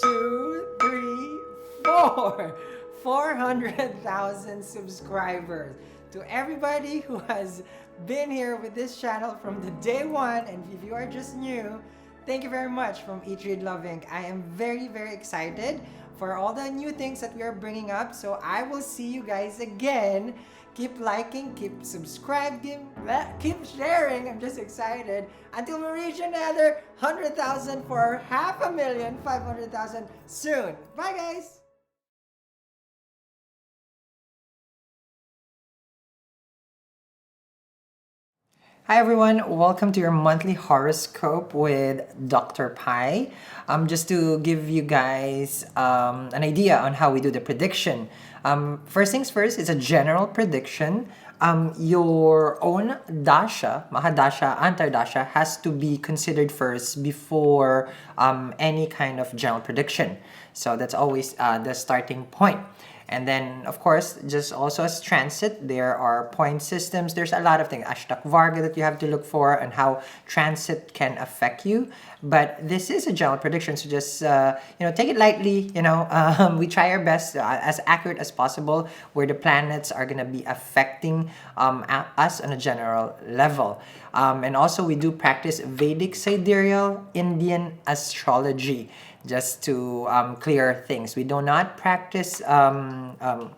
two, three, four. 400,000 subscribers. To everybody who has been here with this channel from the day one, and if you are just new, thank you very much from Eat Read Loving. I am very, very excited for all the new things that we are bringing up. So I will see you guys again. Keep liking, keep subscribing, keep sharing. I'm just excited until we reach another 100,000 for 500,000, 500,000 soon. Bye, guys. Hi everyone, welcome to your monthly horoscope with Dr. Pi. Just to give you guys an idea on how we do the prediction. First things first, it's a general prediction. Your own dasha, Mahadasha, Antardasha has to be considered first before any kind of general prediction. So that's always the starting point. And then, of course, just also as transit, there are point systems. There's a lot of things, Ashtak Varga, that you have to look for and how transit can affect you. But this is a general prediction, so just, take it lightly. We try our best, as accurate as possible, where the planets are going to be affecting us on a general level. And also, we do practice Vedic sidereal Indian astrology, just to clear things. We do not practice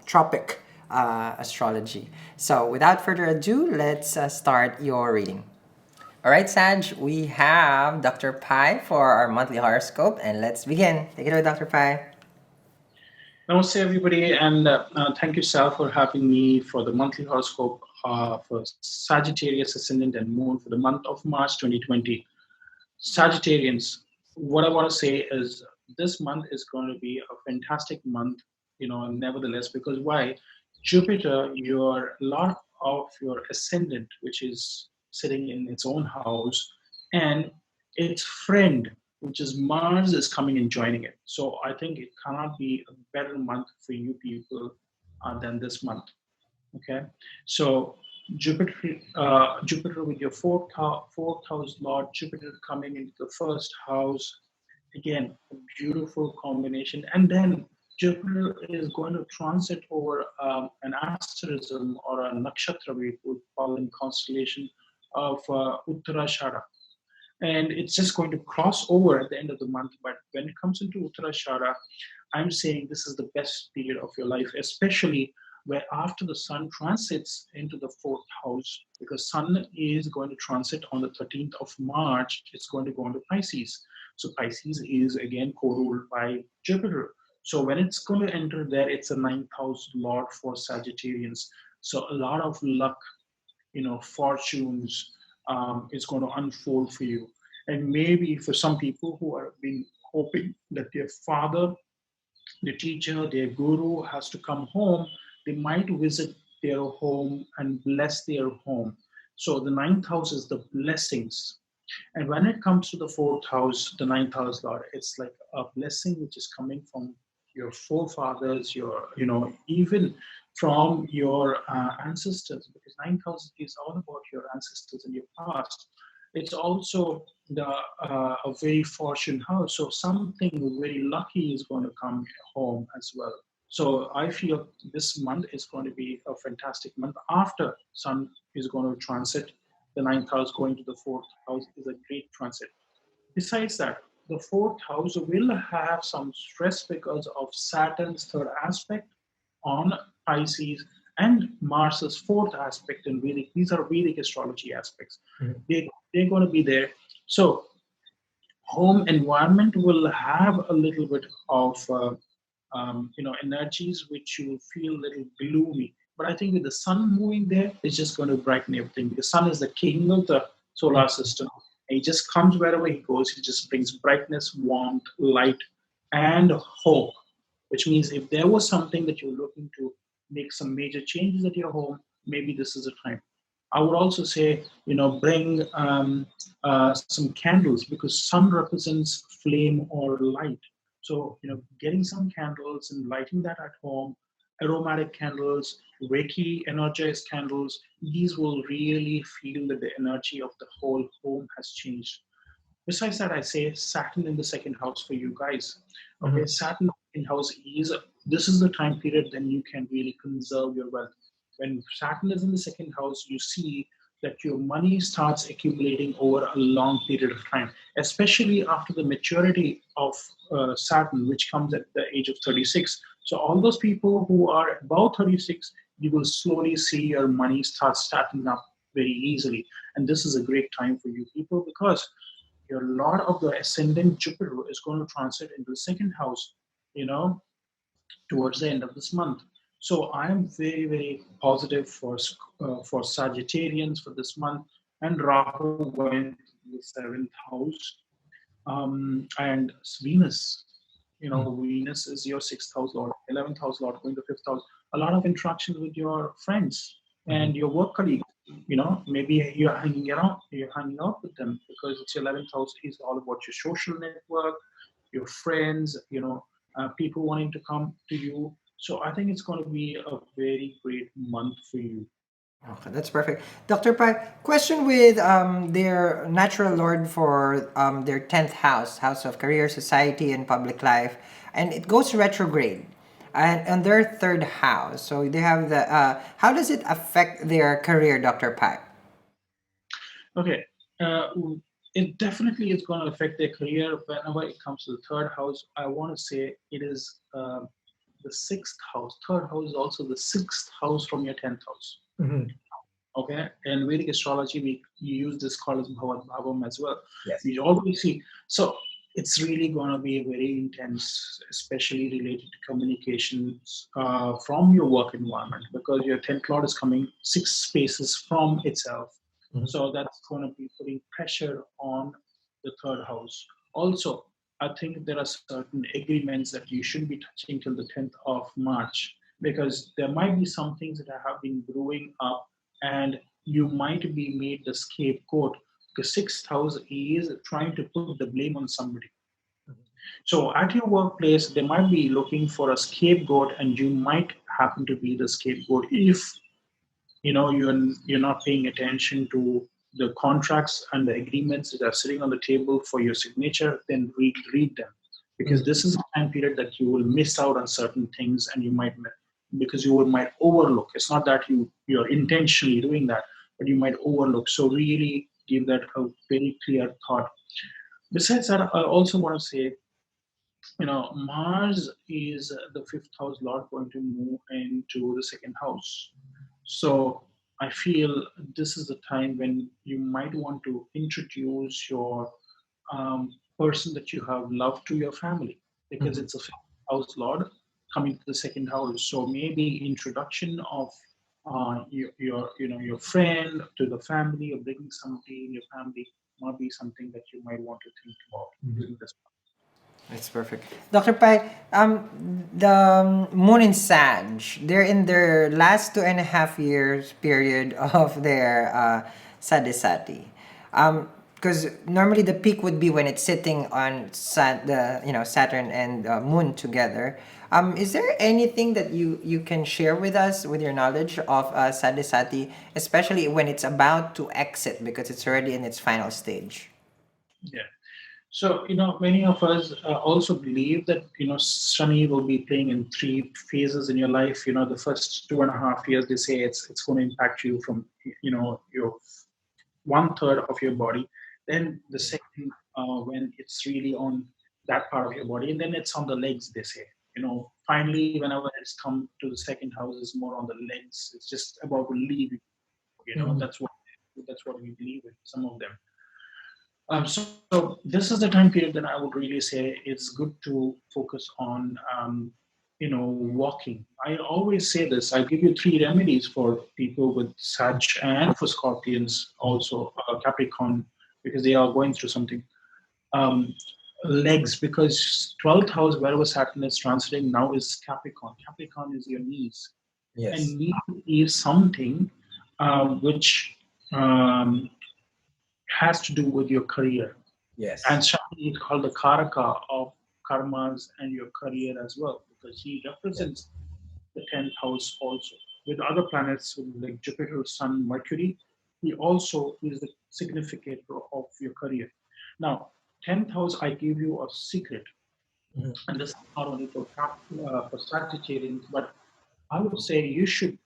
tropic astrology. So without further ado, let's start your reading. All right, Saj, we have Dr. Pi for our monthly horoscope, and let's begin. Take it away, Dr. Pi. Namaste, everybody, and thank you, Sal, for having me for the monthly horoscope for Sagittarius Ascendant and Moon for the month of March 2020. Sagittarians, what I want to say is this month is going to be a fantastic month, nevertheless, because why? Jupiter, your lot of your ascendant, which is sitting in its own house, and its friend, which is Mars, is coming and joining it. So I think it cannot be a better month for you people than this month. Okay, so Jupiter with your fourth house Lord Jupiter coming into the first house, again a beautiful combination, and then Jupiter is going to transit over an asterism or a nakshatra, we would call in constellation of Uttarashara, and it's just going to cross over at the end of the month. But when it comes into Uttarashara, I'm saying this is the best period of your life, especially where after the Sun transits into the fourth house, because Sun is going to transit on the 13th of March, it's going to go into Pisces. So Pisces is again co-ruled by Jupiter. So when it's going to enter there, it's a ninth house lord for Sagittarians. So a lot of luck, fortunes is going to unfold for you. And maybe for some people who are been hoping that their father, the teacher, their guru has to come home, they might visit their home and bless their home. So the ninth house is the blessings. And when it comes to the fourth house, the ninth house Lord, it's like a blessing which is coming from your forefathers, even from your ancestors, because ninth house is all about your ancestors and your past. It's also a very fortune house, so something very lucky is going to come home as well. So I feel this month is going to be a fantastic month. After Sun is going to transit the ninth house, going to the fourth house is a great transit. Besides that, the fourth house will have some stress because of Saturn's third aspect on Pisces and Mars's fourth aspect in Vedic. These are Vedic astrology aspects. Mm-hmm. They're going to be there. So home environment will have a little bit of energies which you feel a little gloomy. But I think with the sun moving there, it's just going to brighten everything. The sun is the king of the solar system. And he just comes wherever he goes. He just brings brightness, warmth, light, and hope. Which means if there was something that you're looking to make some major changes at your home, maybe this is the time. I would also say, bring some candles, because sun represents flame or light. So, getting some candles and lighting that at home, aromatic candles, Reiki energized candles, these will really feel that the energy of the whole home has changed. Besides that, I say Saturn in the second house for you guys. Okay, Mhm. Saturn in house is this is the time period then you can really conserve your wealth. When Saturn is in the second house, you see that your money starts accumulating over a long period of time, especially after the maturity of Saturn, which comes at the age of 36. So, all those people who are above 36, you will slowly see your money start starting up very easily. And this is a great time for you people because your Lord of the ascendant Jupiter is going to transit into the second house, you know, towards the end of this month. So I am very, very positive for Sagittarians for this month. And Rahu went to the seventh house, and Venus. Venus is your sixth house lord, 11th house lord, going to fifth house. A lot of interactions with your friends Mhm. and your work colleagues. Maybe you're hanging out with them because it's your 11th house is all about your social network, your friends, people wanting to come to you. So I think it's going to be a very great month for you. Okay, that's perfect. Dr. Pai, question with their natural lord for their 10th house, house of career, society, and public life, and it goes retrograde. And on their third house, so they have the. How does it affect their career, Dr. Pai? Okay. Uh, it definitely is going to affect their career whenever it comes to the third house. I want to say it is the sixth house. Third house is also the sixth house from your 10th house. Mhm. Okay. In Vedic astrology, we use this called as Bhavat Bhavam as well. Yes. We always see. So it's really going to be very intense, especially related to communications from your work environment because your 10th lord is coming six spaces from itself. Mhm. So that's going to be putting pressure on the third house. Also, I think there are certain agreements that you shouldn't be touching till the 10th of March because there might be some things that have been brewing up and you might be made the scapegoat because sixth house is trying to put the blame on somebody. So at your workplace, they might be looking for a scapegoat, and you might happen to be the scapegoat if you're not paying attention to the contracts and the agreements that are sitting on the table for your signature. Then read them because Mhm. this is a time period that you will miss out on certain things, and you might because you might overlook. It's not that you're intentionally doing that, but you might overlook. So really give that a very clear thought. Besides that, I also want to say, Mars is the fifth house lord going to move into the second house. So I feel this is the time when you might want to introduce your person that you have loved to your family because Mhm. it's a fifth house lord coming to the second house. So maybe introduction of your friend to the family or bringing somebody in your family might be something that you might want to think about Mhm. during this. That's perfect. Dr. Pai, the Moon in Sag, they're in their last 2.5 years period of their sadisati. Because normally the peak would be when it's sitting on Saturn and Moon together. Is there anything that you can share with us with your knowledge of sadisati, especially when it's about to exit because it's already in its final stage? Yeah. So, many of us also believe that, Shani will be playing in three phases in your life. The first 2.5 years, they say it's going to impact you from, your one third of your body. Then the second, when it's really on that part of your body, and then it's on the legs, they say. Finally, whenever it's come to the second house, it's more on the legs. It's just about to leave. Mhm. That's what we believe in. Some of them. So this is the time period that I would really say it's good to focus on, walking. I always say this. I give you three remedies for people with Sag and for Scorpions, also Capricorn, because they are going through something. Um, Legs, because 12th house, wherever Saturn is transiting now, is Capricorn. Capricorn is your knees, Yes. and knee is something which um, has to do with your career. And Yes. Shani is called the Karaka of karmas and your career as well, because he Yes. represents the 10th house also. With other planets like Jupiter, Sun, Mercury, he also is the significator of your career. Now, 10th house, I give you a secret, Mhm. and this is not only for Sagittarians, but I would say you should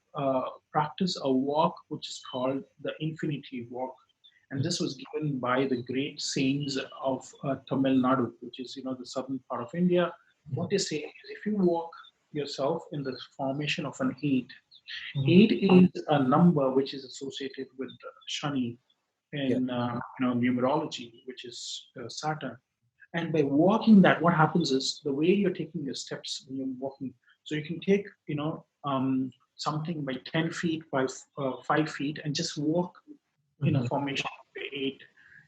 practice a walk which is called the Infinity Walk, and this was given by the great saints of Tamil Nadu, which is the southern part of India. What they say is if you walk yourself in the formation of an eight, Mhm. eight is a number which is associated with Shani Yeah. in numerology, which is Saturn. And by walking that, what happens is the way you're taking your steps when you're walking. So you can take, something by 10 feet, by 5 feet, and just walk in a Mhm. formation of eight,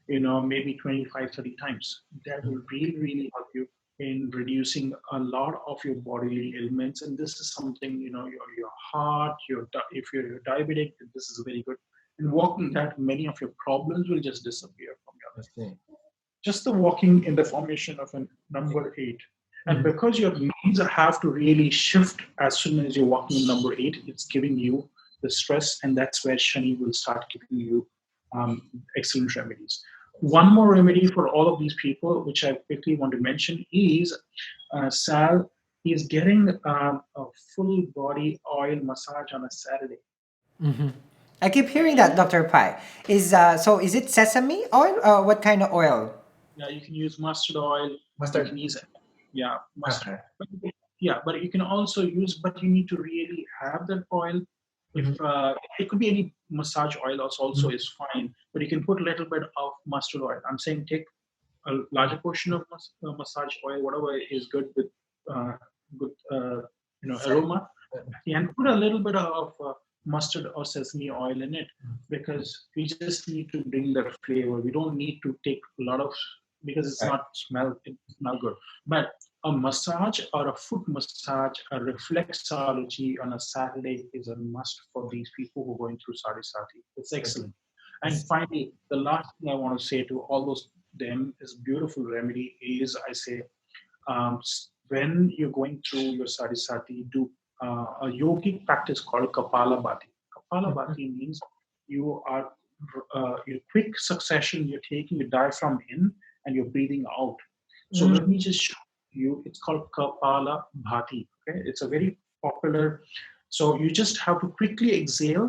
maybe 25, 30 times. That will really, really help you in reducing a lot of your bodily ailments. And this is something, your heart, if you're diabetic, this is very good. And walking that, many of your problems will just disappear from your I life. see. Just the walking in the formation of a number eight. And Mhm. because your knees have to really shift as soon as you're walking in number eight, it's giving you the stress, and that's where Shani will start giving you excellent remedies. One more remedy for all of these people, which I quickly want to mention, is Sal is getting a full body oil massage on a Saturday. I keep hearing that, Dr. Pai. Is it sesame oil? What kind of oil? Yeah, you can use mustard oil. You Mustard. can use yeah mustard. Okay. But yeah, but you can also use. But you need to really have that oil. If Mhm. it could be any massage oil, also Mhm. is fine. But you can put a little bit of mustard oil. I'm saying take a larger portion of massage oil, whatever is good with uh, good Scent. aroma, and put a little bit of mustard or sesame oil in it, because we just need to bring that flavor. We don't need to take a lot of, because it's Right. not smell good. But a massage or a foot massage, a reflexology on a Saturday is a must for these people who are going through sati sati. It's I see. excellent. I And see. finally, the last thing I want to say to all those them is beautiful remedy is, I say, when you're going through your sadhisati, do a yogic practice called Kapala Bhati. Kapala Mhm. Bhati means you are in quick succession, you're taking the diaphragm in and you're breathing out. So Mm. let me just show you. It's called Kapala Bhati. Okay, it's a very popular. So you just have to quickly exhale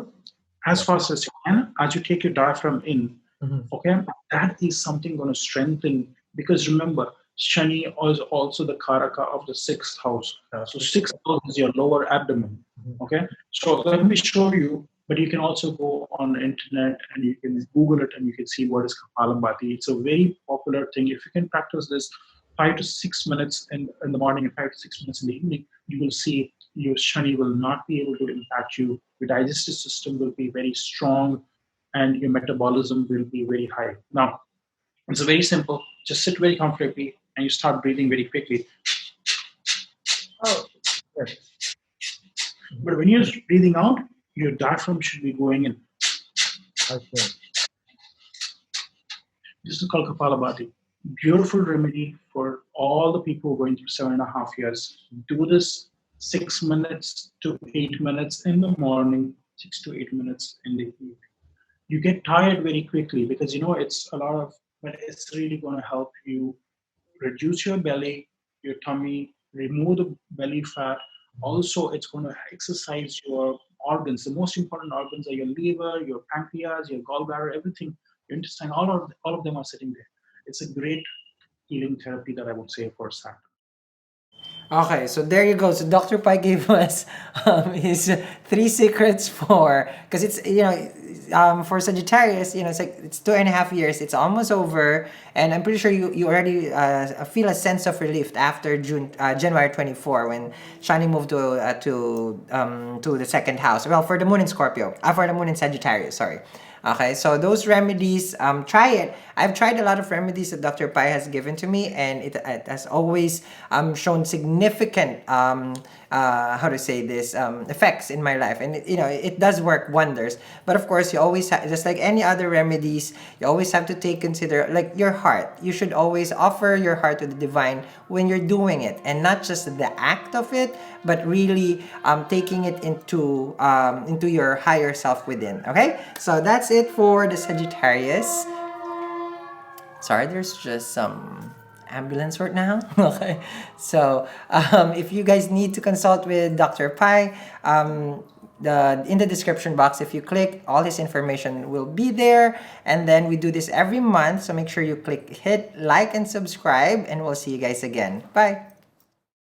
as Yeah. fast as you can as you take your diaphragm in. Mhm. Okay, that is something going to strengthen, because remember, Shani is also the Karaka of the sixth house. So Okay. sixth house is your lower abdomen. Mhm. Okay, so let me show you. But you can also go on the internet and you can Google it and you can see what is Kapalabhati. It's a very popular thing. If you can practice this 5 to 6 minutes in the morning and 5 to 6 minutes in the evening, you will see your Shani will not be able to impact you. Your digestive system will be very strong and your metabolism will be very high. Now, it's very simple. Just sit very comfortably and you start breathing very quickly. Oh, yes. Mhm. But when you're breathing out, your diaphragm should be going in. I see. This is called Kapalabhati. Beautiful remedy for all the people going through 7.5 years. Do this 6 minutes to 8 minutes in the morning, 6 to 8 minutes in the evening. You get tired very quickly because it's a lot of, but it's really going to help you reduce your belly, your tummy, remove the belly fat. Also, it's going to exercise your organs. The most important organs are your liver, your pancreas, your gallbladder, everything, your intestine. All of them are sitting there. It's a great healing therapy that I would say for SAT. Okay, so there you go. So Dr. Pai gave us his three secrets for, because it's, for Sagittarius, it's like it's 2.5 years. It's almost over, and I'm pretty sure you already feel a sense of relief after January 24, when Shani moved to the second house. Well, for the moon in Scorpio, for the moon in Sagittarius. Sorry. Okay, so those remedies, try it. I've tried a lot of remedies that Dr. Pai has given to me, and it has always shown significant, how to say this, effects in my life. And it does work wonders. But of course, you always just like any other remedies, you always have to consider like your heart. You should always offer your heart to the divine when you're doing it, and not just the act of it, but really taking it into your higher self within. Okay, so that's it for the Sagittarius. Sorry, there's just some ambulance right now. Okay. So if you guys need to consult with Dr. Pai, in the description box, if you click, all his information will be there. And then we do this every month. So make sure you hit like and subscribe, and we'll see you guys again. Bye.